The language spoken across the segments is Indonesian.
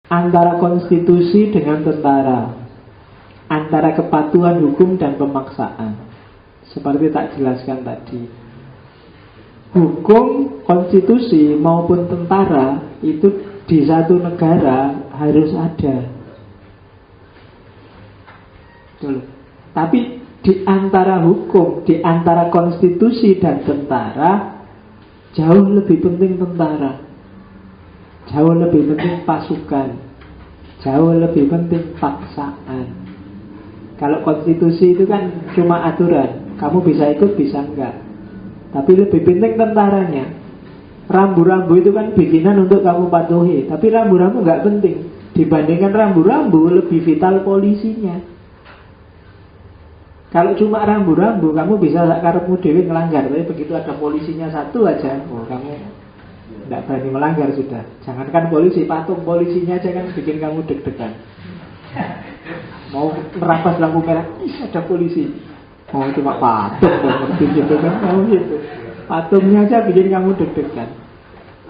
antara konstitusi dengan tentara, antara kepatuhan hukum dan pemaksaan. Seperti tak jelaskan tadi, hukum, konstitusi maupun tentara itu di satu negara harus ada. Tapi di antara hukum, di antara konstitusi dan tentara, jauh lebih penting tentara, jauh lebih penting pasukan, jauh lebih penting paksaan. Kalau konstitusi itu kan cuma aturan, kamu bisa ikut bisa enggak. Tapi lebih penting tentaranya. Rambu-rambu itu kan bikinan untuk kamu patuhi, tapi rambu-rambu enggak penting. Dibandingkan rambu-rambu, lebih vital polisinya. Kalau cuma rambu-rambu, kamu bisa karepmu dewe ngelanggar. Tapi begitu ada polisinya satu aja, oh kamu tidak berani melanggar sudah. Jangankan polisi, patung polisinya aja kan bikin kamu deg-degan. Mau merampas lampu merah, ada polisi. Oh cuma patung ngerti gitu kan, mau gitu. Patungnya aja bikin kamu deg-degan.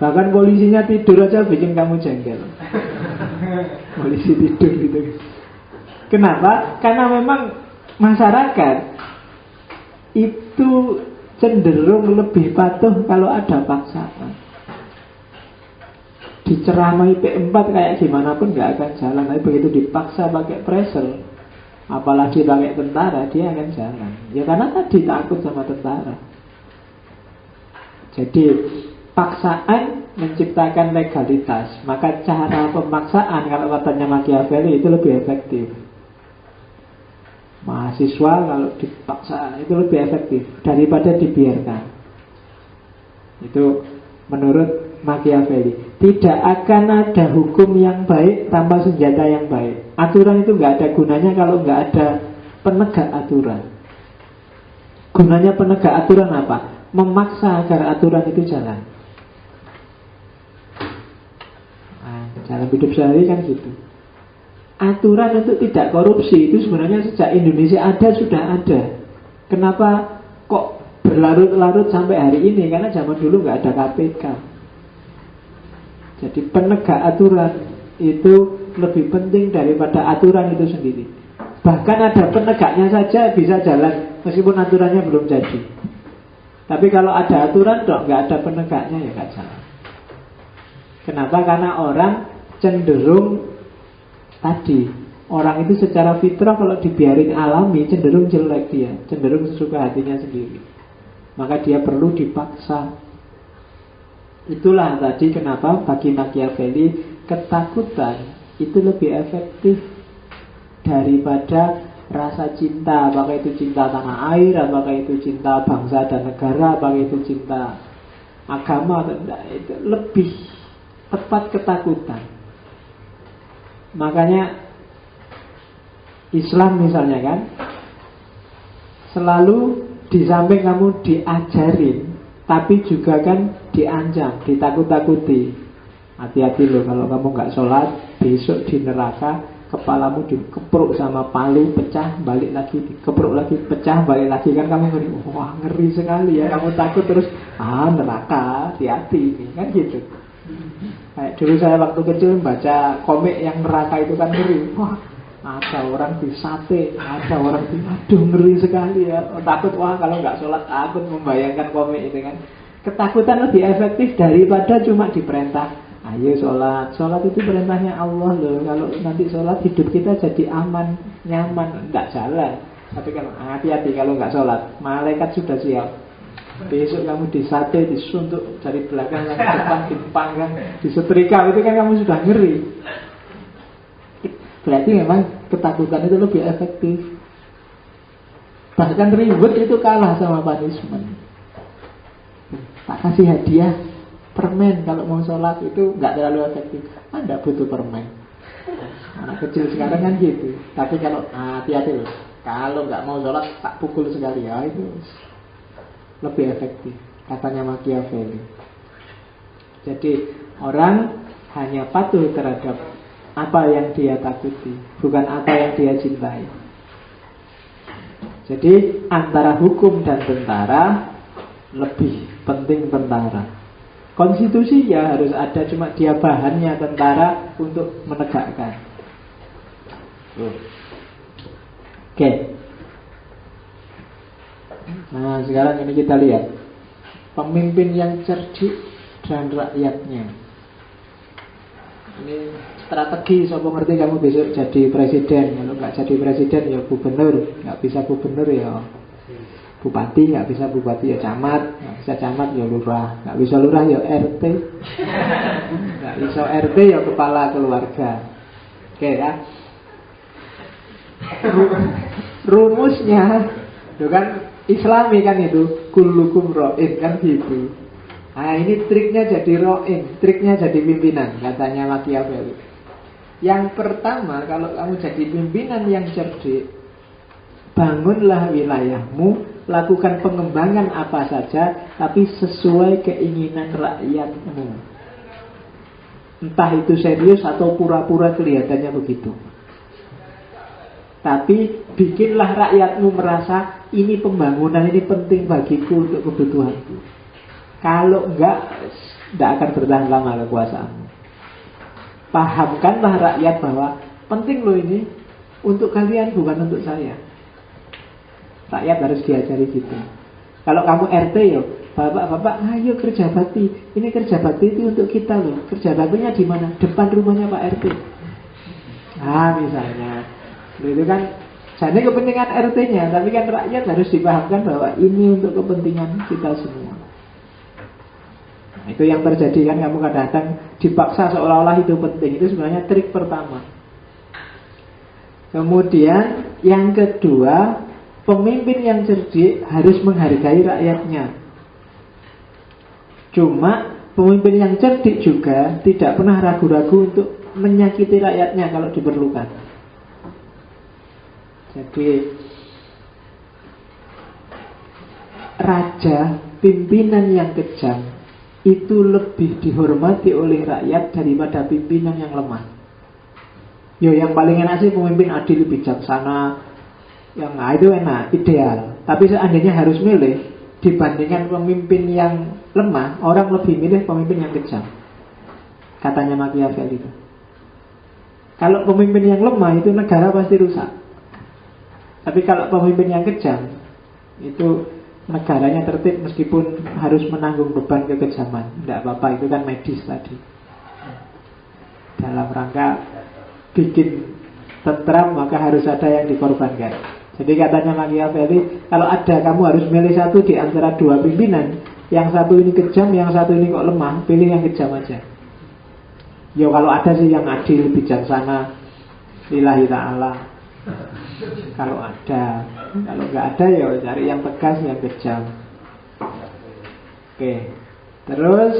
Bahkan polisinya tidur aja bikin kamu jengkel. Polisi tidur gitu. Kenapa? Karena memang masyarakat itu cenderung lebih patuh kalau ada paksaan. Diceramai P4 kayak gimana pun gak akan jalan. Tapi begitu dipaksa pakai pressure, apalagi pakai tentara, dia akan jalan. Ya karena tadi takut sama tentara. Jadi paksaan menciptakan legalitas. Maka cara pemaksaan, kalau katanya Machiavelli, itu lebih efektif. Mahasiswa kalau dipaksa itu lebih efektif daripada dibiarkan. Itu menurut Machiavelli. Tidak akan ada hukum yang baik tanpa senjata yang baik. Aturan itu nggak ada gunanya kalau nggak ada penegak aturan. Gunanya penegak aturan apa? Memaksa agar aturan itu jalan. Nah, dalam hidup sehari kan gitu. Aturan untuk tidak korupsi itu sebenarnya sejak Indonesia ada sudah ada. Kenapa kok berlarut-larut sampai hari ini? Karena zaman dulu nggak ada KPK. Jadi penegak aturan itu lebih penting daripada aturan itu sendiri. Bahkan ada penegaknya saja bisa jalan meskipun aturannya belum jadi. Tapi kalau ada aturan dong, nggak ada penegaknya ya nggak jalan. Kenapa? Karena orang cenderung tadi, orang itu secara fitrah kalau dibiarin alami cenderung jelek dia, cenderung sesuka hatinya sendiri. Maka dia perlu dipaksa. Itulah tadi kenapa bagi Machiavelli ketakutan itu lebih efektif daripada rasa cinta. Apakah itu cinta tanah air, apakah itu cinta bangsa dan negara, apakah itu cinta agama, itu lebih tepat ketakutan. Makanya Islam misalnya kan selalu di samping kamu diajarin, tapi juga kan diancam, ditakut-takuti. Hati-hati loh kalau kamu nggak sholat, besok di neraka kepalamu dikepruk sama palu, pecah, balik lagi, dikepruk lagi, pecah, balik lagi. Kan kamu ngeri, wah ngeri sekali ya. Kamu takut terus, neraka, hati-hati ini, kan gitu. Kayak dulu saya waktu kecil baca komik yang neraka itu kan ngeri. Wah, ada orang disate, ada orang aduh ngeri sekali ya. Takut, wah kalau nggak sholat takut membayangkan komik itu kan. Ketakutan lebih efektif daripada cuma diperintah, ayo sholat. Sholat itu perintahnya Allah loh. Kalau nanti sholat hidup kita jadi aman, nyaman, nggak jalan. Tapi kalau hati-hati kalau nggak sholat, malaikat sudah siap. Besok kamu disate, disuntuk dari belakang, dari depan, dipanggang, disetrika, itu kan kamu sudah ngeri. Berarti memang ketakutan itu lebih efektif. Bahkan ribut itu kalah sama punishment. Tak kasih hadiah permen kalau mau sholat itu nggak terlalu efektif. Anda butuh permen. Anak kecil sekarang kan gitu. Tapi kalau hati-hati loh, kalau nggak mau sholat tak pukul sekali ya, itu lebih efektif, katanya Machiavelli. Jadi orang hanya patuh terhadap apa yang dia takuti, bukan apa yang dia cintai. Jadi antara hukum dan tentara lebih penting tentara. Konstitusi ya harus ada, cuma dia bahannya tentara untuk menegakkan. Oke. Nah, sekarang ini kita lihat pemimpin yang cerdik dan rakyatnya. Ini strategi, sopo ngerti kamu besok jadi presiden. Kalau nggak jadi presiden ya gubernur, nggak bisa gubernur ya bupati, nggak bisa bupati ya camat, nggak bisa camat ya lurah, nggak bisa lurah ya RT, nggak bisa RT ya kepala keluarga. Oke ya. Rumusnya itu kan Islami kan itu, kullukum ra'in kan gitu. Nah ini triknya jadi ra'in, triknya jadi pimpinan, katanya Machiavelli. Yang pertama, kalau kamu jadi pimpinan yang cerdik, bangunlah wilayahmu, lakukan pengembangan apa saja, tapi sesuai keinginan rakyatmu. Entah itu serius atau pura-pura kelihatannya begitu. Tapi bikinlah rakyatmu merasa ini pembangunan ini penting bagiku untuk kebutuhanku. Kalau enggak, tidak akan bertahan lama kekuasaanmu. Pahamkanlah rakyat bahwa penting loh ini untuk kalian, bukan untuk saya. Rakyat harus diajari gitu. Kalau kamu RT yo, bapak-bapak, ayo kerja bakti. Ini kerja bakti itu untuk kita loh. Kerja baktinya di mana? Depan rumahnya Pak RT. Ah misalnya. Itu kan jadi kepentingan RT-nya, tapi kan rakyat harus dipahamkan bahwa ini untuk kepentingan kita semua. Nah, itu yang terjadi kan, kamu kadang-kadang dipaksa seolah-olah itu penting. Itu sebenarnya trik pertama. Kemudian yang kedua, pemimpin yang cerdik harus menghargai rakyatnya. Cuma pemimpin yang cerdik juga tidak pernah ragu-ragu untuk menyakiti rakyatnya kalau diperlukan. Jadi raja, pimpinan yang kejam itu lebih dihormati oleh rakyat daripada pimpinan yang lemah. Yo, yang paling enak sih pemimpin adil, bijaksana, yang itu enak, ideal. Tapi seandainya harus milih, dibandingkan pemimpin yang lemah, orang lebih milih pemimpin yang kejam. Katanya Machiavelli itu. Kalau pemimpin yang lemah itu negara pasti rusak. Tapi kalau pemimpin yang kejam, itu negaranya tertib meskipun harus menanggung beban kekejaman. Tidak apa-apa, itu kan medis tadi. Dalam rangka bikin tentram, maka harus ada yang dikorbankan. Jadi katanya Machiavelli, kalau ada kamu harus milih satu di antara dua pimpinan, yang satu ini kejam, yang satu ini kok lemah, pilih yang kejam aja. Ya kalau ada sih yang adil, bijaksana, lillahi ta'ala. Kalau ada, kalau nggak ada ya cari yang tegas, yang kejam. Oke. Terus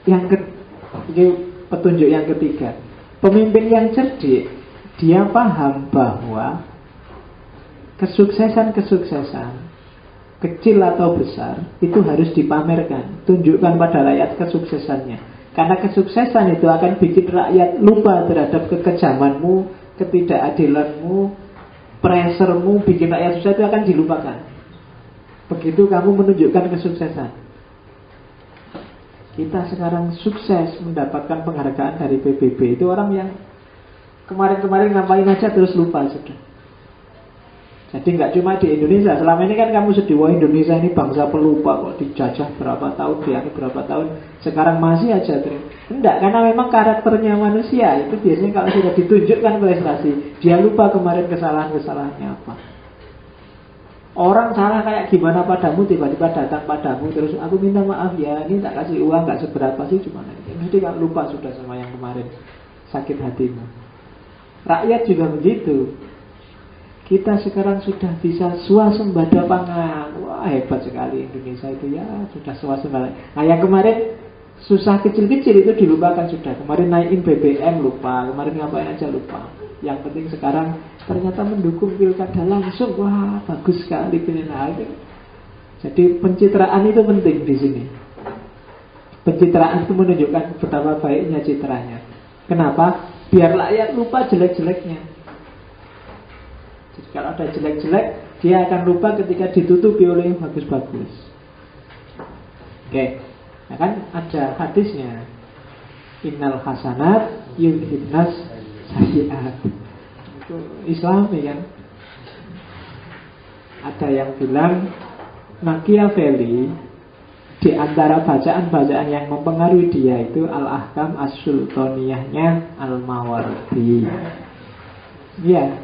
ini petunjuk yang ketiga. Pemimpin yang cerdik, dia paham bahwa kesuksesan kecil atau besar itu harus dipamerkan. Tunjukkan pada rakyat kesuksesannya. Karena kesuksesan itu akan bikin rakyat lupa terhadap kekejamanmu, ketidakadilanmu, pressermu, bikin rakyat susah, itu akan dilupakan. Begitu kamu menunjukkan kesuksesan. Kita sekarang sukses mendapatkan penghargaan dari PBB. Itu orang yang kemarin-kemarin ngapain aja terus lupa sudah. Jadi nggak cuma di Indonesia. Selama ini kan kamu sedih, wah Indonesia ini bangsa pelupa, kok dijajah berapa tahun, dianu berapa tahun, sekarang masih aja terus. Enggak, karena memang karakternya manusia itu biasanya kalau sudah ditunjukkan prestasi, dia lupa kemarin kesalahan-kesalahannya apa. Orang salah kayak gimana padamu, tiba-tiba datang padamu terus, aku minta maaf ya, ini tak kasih uang, nggak seberapa sih, cuma mesti kan lupa sudah sama yang kemarin sakit hatimu. Rakyat juga begitu. Kita sekarang sudah bisa swasembada pangan. Wah hebat sekali Indonesia itu ya, sudah swasembada. Nah yang kemarin susah kecil-kecil itu dilupakan sudah. Kemarin naikin BBM lupa, kemarin ngapain aja lupa. Yang penting sekarang ternyata mendukung pilkada langsung. Wah bagus sekali pilkada. Jadi pencitraan itu penting di sini. Pencitraan itu menunjukkan betapa baiknya citranya. Kenapa? Biar rakyat lupa jelek-jeleknya. Kalau ada jelek-jelek, dia akan lupa ketika ditutupi oleh yang bagus-bagus. Oke. Nah, kan ada hadisnya, innal hasanat yudhibnas sayyi'at. Itu Islami kan. Ada yang bilang Machiavelli di antara bacaan-bacaan yang mempengaruhi dia itu Al-Ahkam As-Sultaniyahnya Al-Mawardi. Iya,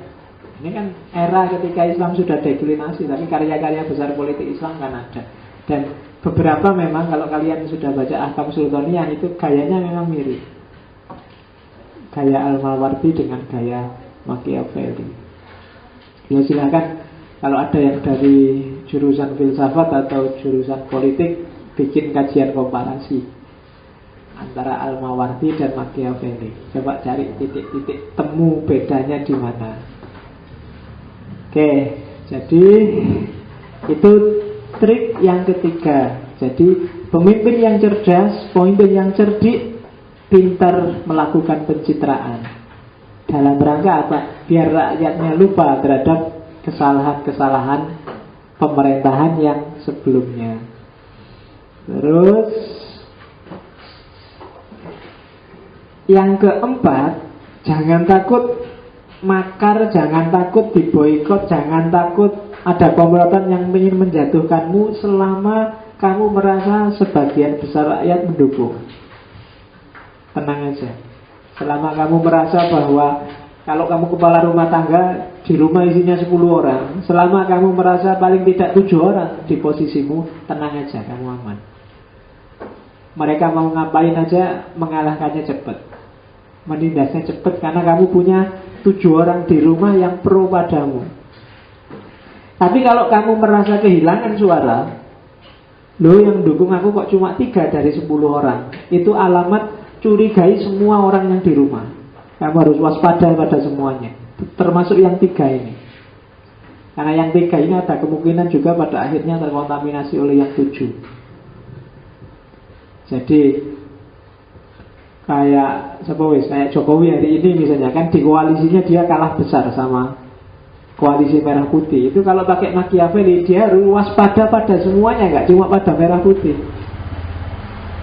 ini kan era ketika Islam sudah deklinasi, tapi karya-karya besar politik Islam kan ada. Dan beberapa memang kalau kalian sudah baca Ahkam Sultaniyah itu gayanya memang mirip. Gaya Al-Mawardi dengan gaya Machiavelli. Ya silakan kalau ada yang dari jurusan filsafat atau jurusan politik bikin kajian komparasi antara Al-Mawardi dan Machiavelli. Coba cari titik-titik temu bedanya di mana. Oke, jadi itu trik yang ketiga. Jadi pemimpin yang cerdas, pemimpin yang cerdik, pintar melakukan pencitraan. Dalam rangka apa? Biar rakyatnya lupa terhadap kesalahan-kesalahan pemerintahan yang sebelumnya. Terus yang keempat, jangan takut makar, jangan takut diboikot, jangan takut ada komplotan yang ingin menjatuhkanmu selama kamu merasa sebagian besar rakyat mendukung. Tenang aja. Selama kamu merasa bahwa kalau kamu kepala rumah tangga, di rumah isinya 10 orang, selama kamu merasa paling tidak 7 orang di posisimu, tenang aja, kamu aman. Mereka mau ngapain aja, mengalahkannya cepat, menindasnya cepat, karena kamu punya 7 orang di rumah yang pro padamu. Tapi kalau kamu merasa kehilangan suara, loh yang dukung aku kok cuma 3 dari 10 orang, itu alamat curigai semua orang yang di rumah. Kamu harus waspada pada semuanya, termasuk yang 3 ini. Karena yang 3 ini ada kemungkinan juga pada akhirnya terkontaminasi oleh yang 7. Jadi kayak Jokowi hari ini misalnya, kan di koalisinya dia kalah besar sama koalisi merah putih. Itu kalau pakai Machiavelli, dia harus waspada pada semuanya, nggak cuma pada merah putih.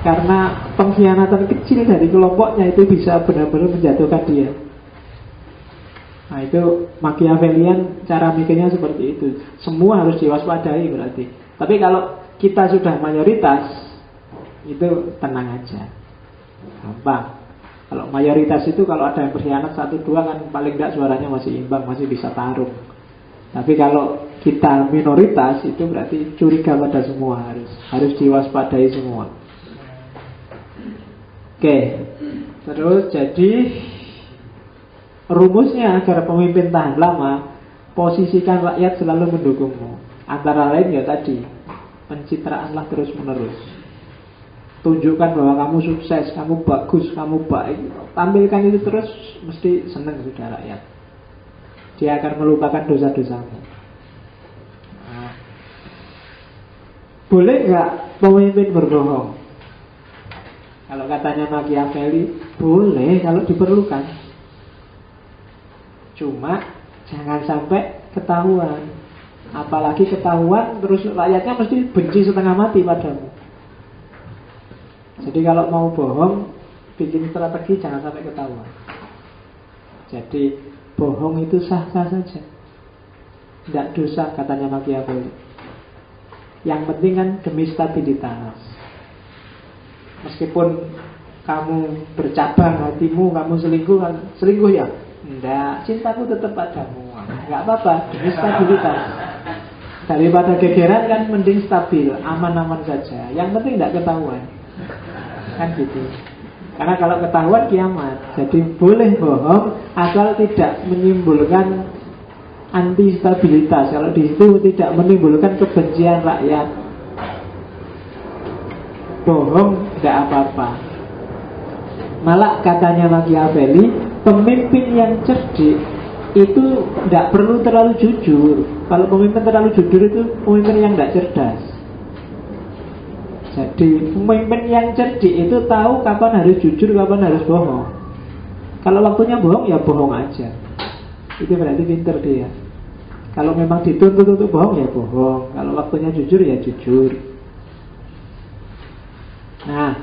Karena pengkhianatan kecil dari kelompoknya itu bisa benar-benar menjatuhkan dia. Nah itu Machiavellian, cara mikirnya seperti itu. Semua harus diwaspadai berarti. Tapi kalau kita sudah mayoritas, itu tenang aja, gampang. Kalau mayoritas itu kalau ada yang berkhianat 1-2 kan paling tidak suaranya masih imbang, masih bisa tarung. Tapi kalau kita minoritas itu berarti curiga pada semua, harus diwaspadai semua. Oke, terus jadi rumusnya agar pemimpin tahan lama, posisikan rakyat selalu mendukungmu. Antara lain ya tadi, pencitraanlah terus menerus. Tunjukkan bahwa kamu sukses, kamu bagus, kamu baik. Tampilkan itu terus, mesti senang sudah rakyat. Dia akan melupakan dosa-dosamu. Nah, boleh nggak pemimpin berbohong? Kalau katanya Machiavelli, boleh kalau diperlukan. Cuma jangan sampai ketahuan. Apalagi ketahuan terus rakyatnya mesti benci setengah mati padamu. Jadi kalau mau bohong, bikin strategi jangan sampai ketahuan. Jadi bohong itu sah-sah saja, tidak dosa katanya Machiavelli. Yang penting kan demi stabilitas. Meskipun kamu bercabang hatimu, kamu selingkuh ya? Enggak, cintaku tetap padamu. Enggak apa-apa, demi stabilitas. Daripada gegeran kan mending stabil, aman-aman saja. Yang penting tidak ketahuan. Kan gitu. Karena kalau ketahuan kiamat. Jadi boleh bohong asal tidak menimbulkan anti stabilitas. Kalau di situ tidak menimbulkan kebencian rakyat, bohong tidak apa-apa. Malah katanya Machiavelli, pemimpin yang cerdik itu tidak perlu terlalu jujur. Kalau pemimpin terlalu jujur itu pemimpin yang tidak cerdas. Jadi pemimpin yang cerdik itu tahu kapan harus jujur, kapan harus bohong. Kalau waktunya bohong ya bohong aja. Itu berarti pintar dia. Kalau memang dituntut untuk bohong ya bohong. Kalau waktunya jujur ya jujur. Nah,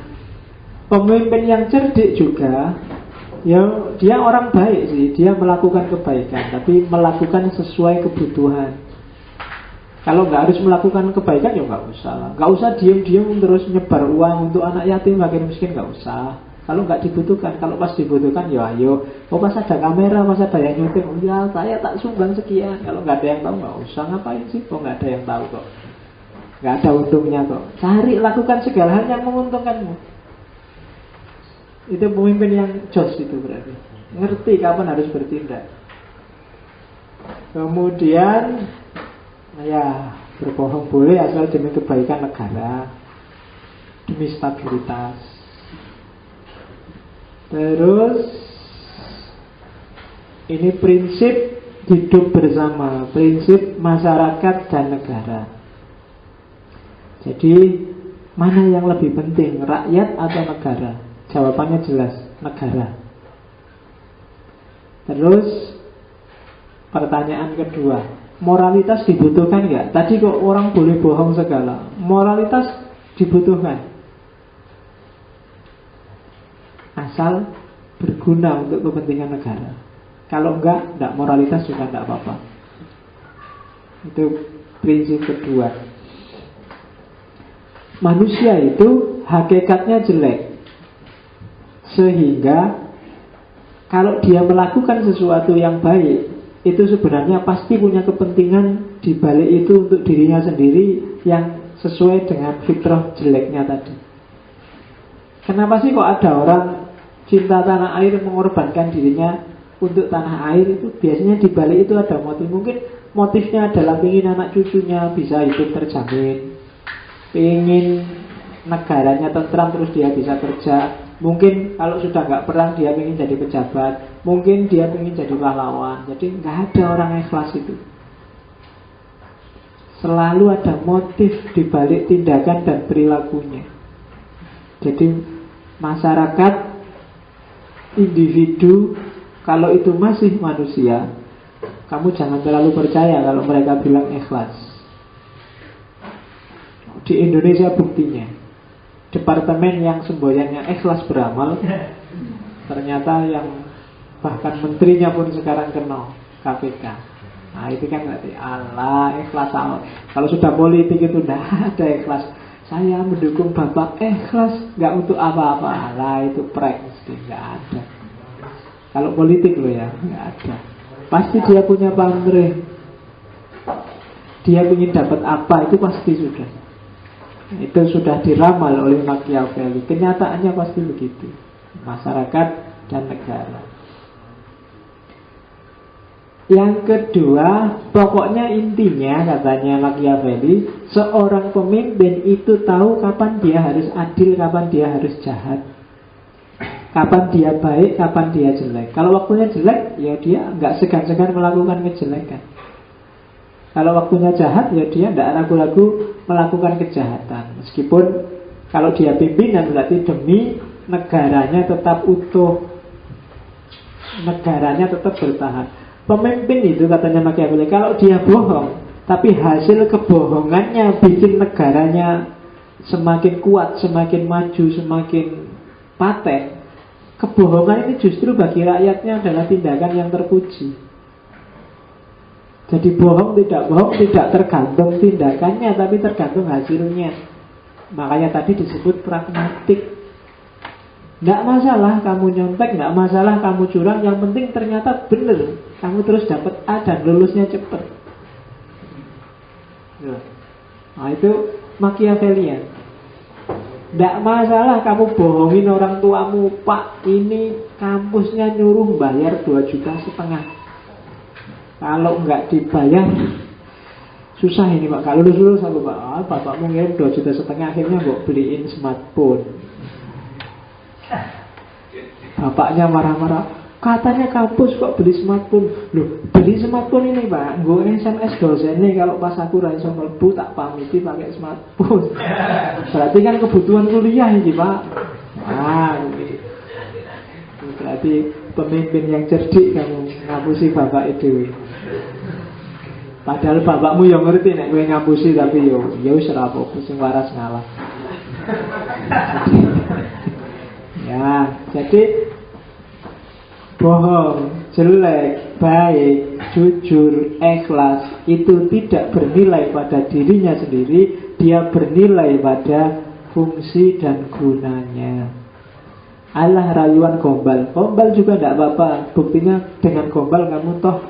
pemimpin yang cerdik juga, ya dia orang baik sih, dia melakukan kebaikan, tapi melakukan sesuai kebutuhan. Kalau nggak harus melakukan kebaikan ya nggak usah lah. Nggak usah diem-diem terus nyebar uang untuk anak yatim, makin miskin, nggak usah. Kalau nggak dibutuhkan, kalau pas dibutuhkan ya ayo. Oh pas ada kamera, pas ada yang nyuting, oh ya saya tak sumbang sekian. Kalau nggak ada yang tahu nggak usah, ngapain sih? Oh nggak ada yang tahu kok, nggak ada untungnya kok. Cari, lakukan segala hal yang menguntungkanmu. Itu pemimpin yang jos itu berarti. Ngerti kapan harus bertindak. Kemudian ya berbohong boleh asal demi kebaikan negara, demi stabilitas. Terus ini prinsip hidup bersama, prinsip masyarakat dan negara. Jadi mana yang lebih penting, rakyat atau negara? Jawabannya jelas, negara. Terus pertanyaan kedua, moralitas dibutuhkan nggak? Tadi kok orang boleh bohong segala. Moralitas dibutuhkan, asal berguna untuk kepentingan negara. Kalau enggak moralitas juga enggak apa-apa. Itu prinsip kedua. Manusia itu hakikatnya jelek, sehingga kalau dia melakukan sesuatu yang baik, itu sebenarnya pasti punya kepentingan di balik itu untuk dirinya sendiri yang sesuai dengan fitrah jeleknya tadi. Kenapa sih kok ada orang cinta tanah air mengorbankan dirinya untuk tanah air? Itu biasanya di balik itu ada motif. Mungkin motifnya adalah ingin anak cucunya bisa hidup terjamin, ingin negaranya tentram terus dia bisa kerja. Mungkin kalau sudah nggak perang dia ingin jadi pejabat, mungkin dia ingin jadi pahlawan. Jadi nggak ada orang ikhlas itu. Selalu ada motif di balik tindakan dan perilakunya. Jadi masyarakat, individu, kalau itu masih manusia, kamu jangan terlalu percaya kalau mereka bilang ikhlas. Di Indonesia buktinya, departemen yang semboyannya ikhlas beramal, ternyata yang bahkan menterinya pun sekarang kena KPK. Nah itu kan berarti Allah ikhlas amat. Kalau sudah politik itu tidak ada ikhlas. Saya mendukung Bapak ikhlas, nggak untuk apa-apa. Lah itu prank, mesti nggak ada. Kalau politik loh ya, nggak ada. Pasti dia punya pamrih. Dia ingin dapat apa itu pasti sudah. Itu sudah diramal oleh Machiavelli. Kenyataannya pasti begitu. Masyarakat dan negara. Yang kedua, pokoknya intinya katanya Machiavelli, seorang pemimpin itu tahu kapan dia harus adil, kapan dia harus jahat, kapan dia baik, kapan dia jelek. Kalau waktunya jelek, ya dia nggak segan-segan melakukan kejelekan. Kalau waktunya jahat, ya dia tidak ragu-ragu melakukan kejahatan. Meskipun kalau dia pimpinan berarti demi negaranya tetap utuh, negaranya tetap bertahan. Pemimpin itu katanya Machiavelli, kalau dia bohong, tapi hasil kebohongannya bikin negaranya semakin kuat, semakin maju, semakin paten, kebohongan ini justru bagi rakyatnya adalah tindakan yang terpuji. Jadi bohong tidak tergantung tindakannya, tapi tergantung hasilnya. Makanya tadi disebut pragmatik. Tidak masalah kamu nyontek, tidak masalah kamu curang, yang penting ternyata benar, kamu terus dapat A dan lulusnya cepat. Nah itu Machiavellian. Tidak masalah kamu bohongin orang tuamu, Pak ini kampusnya nyuruh bayar 2,5 juta. Kalau nggak dibayar susah ini Pak. Kalau lulus aku Pak, bapakmu ngirim 2,5 juta, akhirnya kok beliin smartphone. Bapaknya marah-marah, katanya kampus kok beli smartphone. Loh, beli smartphone ini Pak, gue SMS dosen nih, kalau pas aku raiso mlebu tak pamiti pakai smartphone. Berarti kan kebutuhan kuliah ini Pak. Ah, ini berarti pemimpin yang cerdik kamu ngapusi bapak itu. Padahal bapakmu yang ngerti nek kowe ngapusi, tapi yo wis ora apa-apa, sing waras ngalah. Ya, jadi bohong, jelek, baik, jujur, ikhlas itu tidak bernilai pada dirinya sendiri, dia bernilai pada fungsi dan gunanya. Alah rayuan gombal, gombal juga tidak apa-apa. Buktinya dengan gombal kamu toh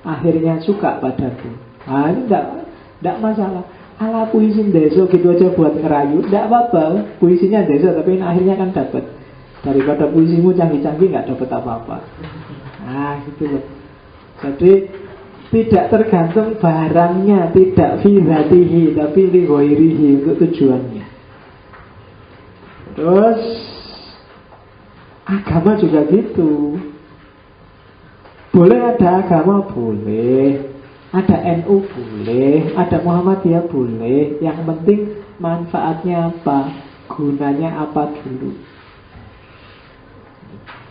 akhirnya suka padaku. Nah ini tidak masalah. Alah puisi deso gitu aja buat ngerayu, tidak apa-apa. Puisinya deso tapi akhirnya kan dapat. Daripada puisimu canggih-canggih nggak dapat apa-apa. Nah gitu loh. Jadi tidak tergantung barangnya, tidak fi dzatihi, tapi li ghairihi, untuk tujuannya. Terus agama juga gitu. Boleh ada agama, boleh. Ada NU boleh, ada Muhammadiyah boleh. Yang penting manfaatnya apa, gunanya apa dulu.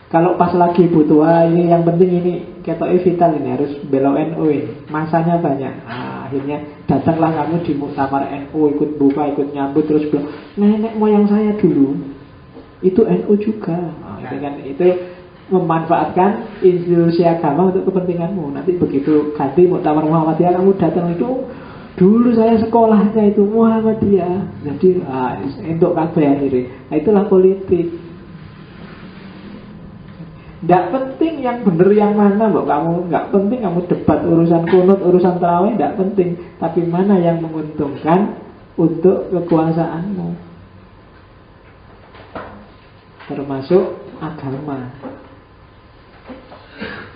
Kalau pas lagi butuh, ini yang penting ini ketoknya vital, ini harus belok NU ini, masanya banyak. Akhirnya datanglah kamu di muktamar NU, ikut buka, ikut nyambut, terus bilang nenek moyang saya dulu itu NU juga. Itu memanfaatkan institusi agama untuk kepentinganmu. Nanti begitu ganti muktamar Muhammadiyah, kamu datang itu dulu saya sekolahnya itu Muhammadiyah. Jadi untuk kabeh akhirnya. Itulah politik. Tidak penting yang benar yang mana, mbok kamu nggak penting kamu debat urusan kunut, urusan tarawih, tidak penting. Tapi mana yang menguntungkan untuk kekuasaanmu, termasuk agama.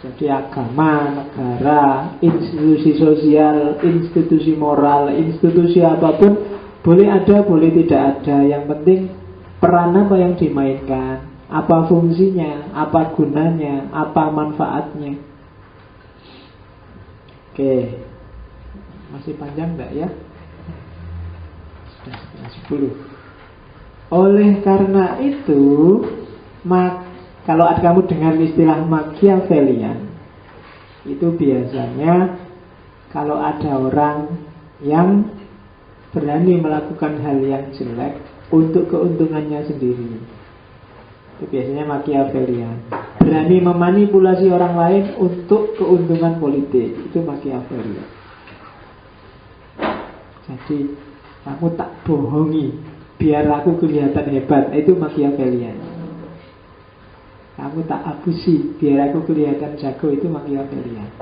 Jadi agama, negara, institusi sosial, institusi moral, institusi apapun boleh ada, boleh tidak ada. Yang penting peran apa yang dimainkan, apa fungsinya, apa gunanya, apa manfaatnya. Oke, masih panjang enggak ya? Sudah setengah 10. Oleh karena itu, kalau kamu dengar istilah Machiavellian, itu biasanya kalau ada orang yang berani melakukan hal yang jelek untuk keuntungannya sendiri, itu biasanya Machiavellian. Berani memanipulasi orang lain untuk keuntungan politik, itu Machiavellian. Jadi kamu tak bohongi biar aku kelihatan hebat, itu Machiavellian. Kamu tak abusi biar aku kelihatan jago, itu Machiavellian.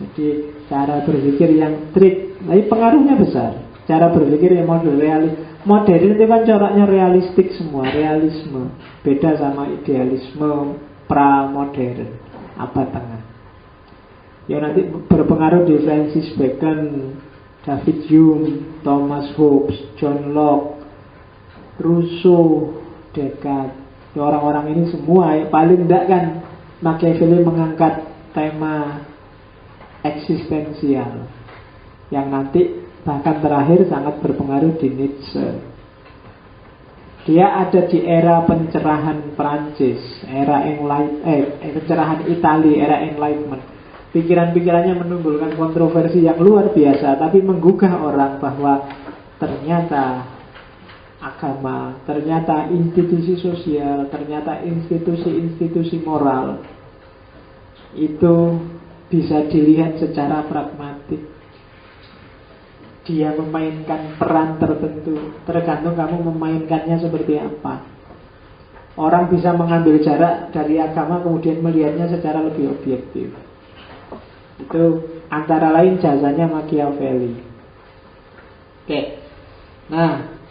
Jadi cara berpikir yang trik, tapi pengaruhnya besar. Cara berpikir yang model realis. Modern itu kan coraknya realistik semua, realisme. Beda sama idealisme pra-modern, abad tengah. Ya nanti berpengaruh di Francis Bacon, David Hume, Thomas Hobbes, John Locke, Rousseau, Descartes. Orang-orang ini semua paling tidak kan Machiavelli mengangkat tema eksistensial yang nanti bahkan terakhir sangat berpengaruh di Nietzsche. Dia ada di era pencerahan Prancis, era pencerahan Italia, era Enlightenment. Pikiran-pikirannya menimbulkan kontroversi yang luar biasa, tapi menggugah orang bahwa ternyata agama, ternyata institusi sosial, ternyata institusi-institusi moral itu bisa dilihat secara pragmatik. Dia memainkan peran tertentu, tergantung kamu memainkannya seperti apa. Orang bisa mengambil jarak dari agama kemudian melihatnya secara lebih objektif. Itu antara lain jasanya Machiavelli. Oke. Nah,